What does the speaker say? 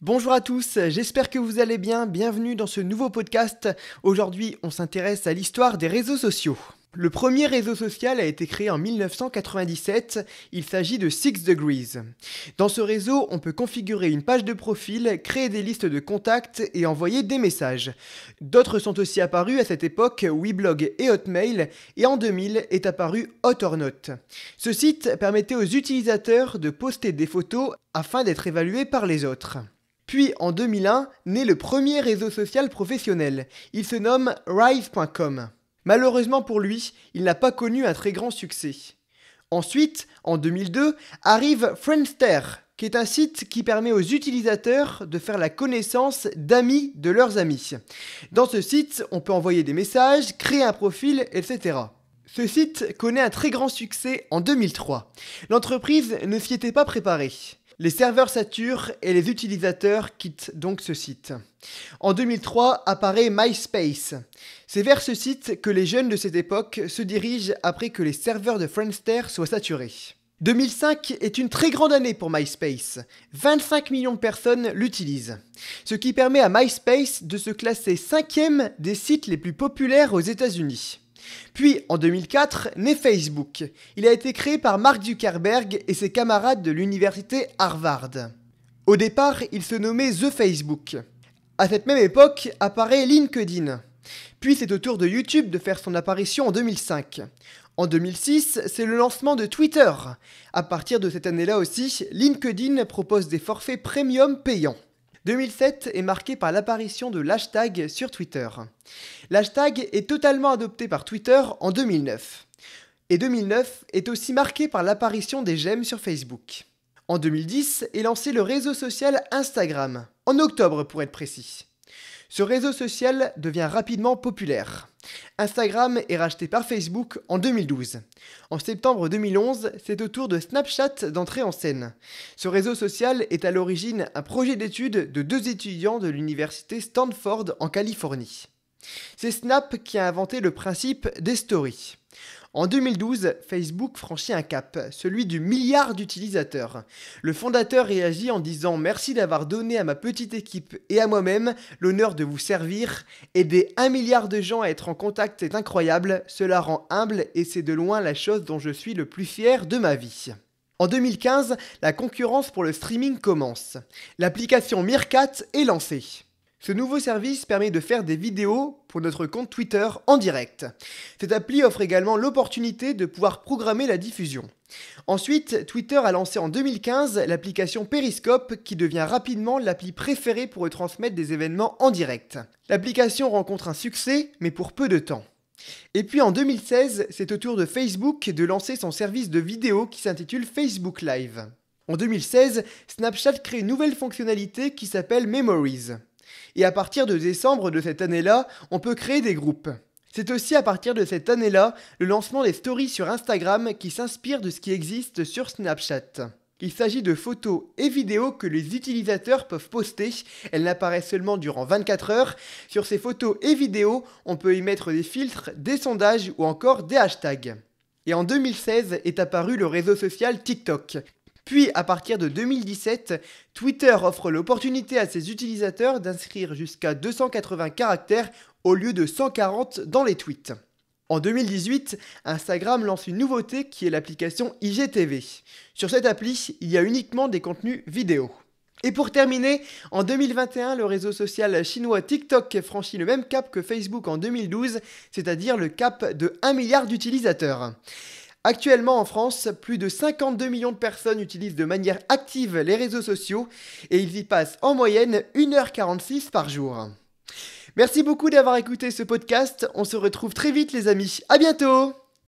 Bonjour à tous, j'espère que vous allez bien, bienvenue dans ce nouveau podcast. Aujourd'hui, on s'intéresse à l'histoire des réseaux sociaux. Le premier réseau social a été créé en 1997, il s'agit de 6 Degrees. Dans ce réseau, on peut configurer une page de profil, créer des listes de contacts et envoyer des messages. D'autres sont aussi apparus à cette époque, Weblog et Hotmail, et en 2000 est apparu Hot or Not. Ce site permettait aux utilisateurs de poster des photos afin d'être évalués par les autres. Puis en 2001, naît le premier réseau social professionnel. Il se nomme Rise.com. Malheureusement pour lui, il n'a pas connu un très grand succès. Ensuite, en 2002, arrive Friendster, qui est un site qui permet aux utilisateurs de faire la connaissance d'amis de leurs amis. Dans ce site, on peut envoyer des messages, créer un profil, etc. Ce site connaît un très grand succès en 2003. L'entreprise ne s'y était pas préparée. Les serveurs saturent et les utilisateurs quittent donc ce site. En 2003 apparaît MySpace. C'est vers ce site que les jeunes de cette époque se dirigent après que les serveurs de Friendster soient saturés. 2005 est une très grande année pour MySpace. 25 millions de personnes l'utilisent. Ce qui permet à MySpace de se classer 5e des sites les plus populaires aux États-Unis. Puis, en 2004, naît Facebook. Il a été créé par Mark Zuckerberg et ses camarades de l'université Harvard. Au départ, il se nommait The Facebook. À cette même époque, apparaît LinkedIn. Puis c'est au tour de YouTube de faire son apparition en 2005. En 2006, c'est le lancement de Twitter. À partir de cette année-là aussi, LinkedIn propose des forfaits premium payants. 2007 est marqué par l'apparition de l'hashtag sur Twitter. L'hashtag est totalement adopté par Twitter en 2009. Et 2009 est aussi marqué par l'apparition des j'aime sur Facebook. En 2010 est lancé le réseau social Instagram, en octobre pour être précis. Ce réseau social devient rapidement populaire. Instagram est racheté par Facebook en 2012. En septembre 2011, c'est au tour de Snapchat d'entrer en scène. Ce réseau social est à l'origine un projet d'étude de 2 étudiants de l'université Stanford en Californie. C'est Snap qui a inventé le principe des stories. En 2012, Facebook franchit un cap, celui du milliard d'utilisateurs. Le fondateur réagit en disant « Merci d'avoir donné à ma petite équipe et à moi-même l'honneur de vous servir. Aider 1 milliard de gens à être en contact est incroyable, cela rend humble et c'est de loin la chose dont je suis le plus fier de ma vie. » En 2015, la concurrence pour le streaming commence. L'application Meerkat est lancée. Ce nouveau service permet de faire des vidéos pour notre compte Twitter en direct. Cette appli offre également l'opportunité de pouvoir programmer la diffusion. Ensuite, Twitter a lancé en 2015 l'application Periscope qui devient rapidement l'appli préférée pour retransmettre des événements en direct. L'application rencontre un succès, mais pour peu de temps. Et puis en 2016, c'est au tour de Facebook de lancer son service de vidéo qui s'intitule Facebook Live. En 2016, Snapchat crée une nouvelle fonctionnalité qui s'appelle Memories. Et à partir de décembre de cette année-là, on peut créer des groupes. C'est aussi à partir de cette année-là le lancement des stories sur Instagram qui s'inspire de ce qui existe sur Snapchat. Il s'agit de photos et vidéos que les utilisateurs peuvent poster. Elles n'apparaissent seulement durant 24 heures. Sur ces photos et vidéos, on peut y mettre des filtres, des sondages ou encore des hashtags. Et en 2016 est apparu le réseau social TikTok. Puis, à partir de 2017, Twitter offre l'opportunité à ses utilisateurs d'inscrire jusqu'à 280 caractères au lieu de 140 dans les tweets. En 2018, Instagram lance une nouveauté qui est l'application IGTV. Sur cette appli, il y a uniquement des contenus vidéo. Et pour terminer, en 2021, le réseau social chinois TikTok franchit le même cap que Facebook en 2012, c'est-à-dire le cap de 1 milliard d'utilisateurs. Actuellement en France, plus de 52 millions de personnes utilisent de manière active les réseaux sociaux et ils y passent en moyenne 1h46 par jour. Merci beaucoup d'avoir écouté ce podcast, on se retrouve très vite les amis, à bientôt!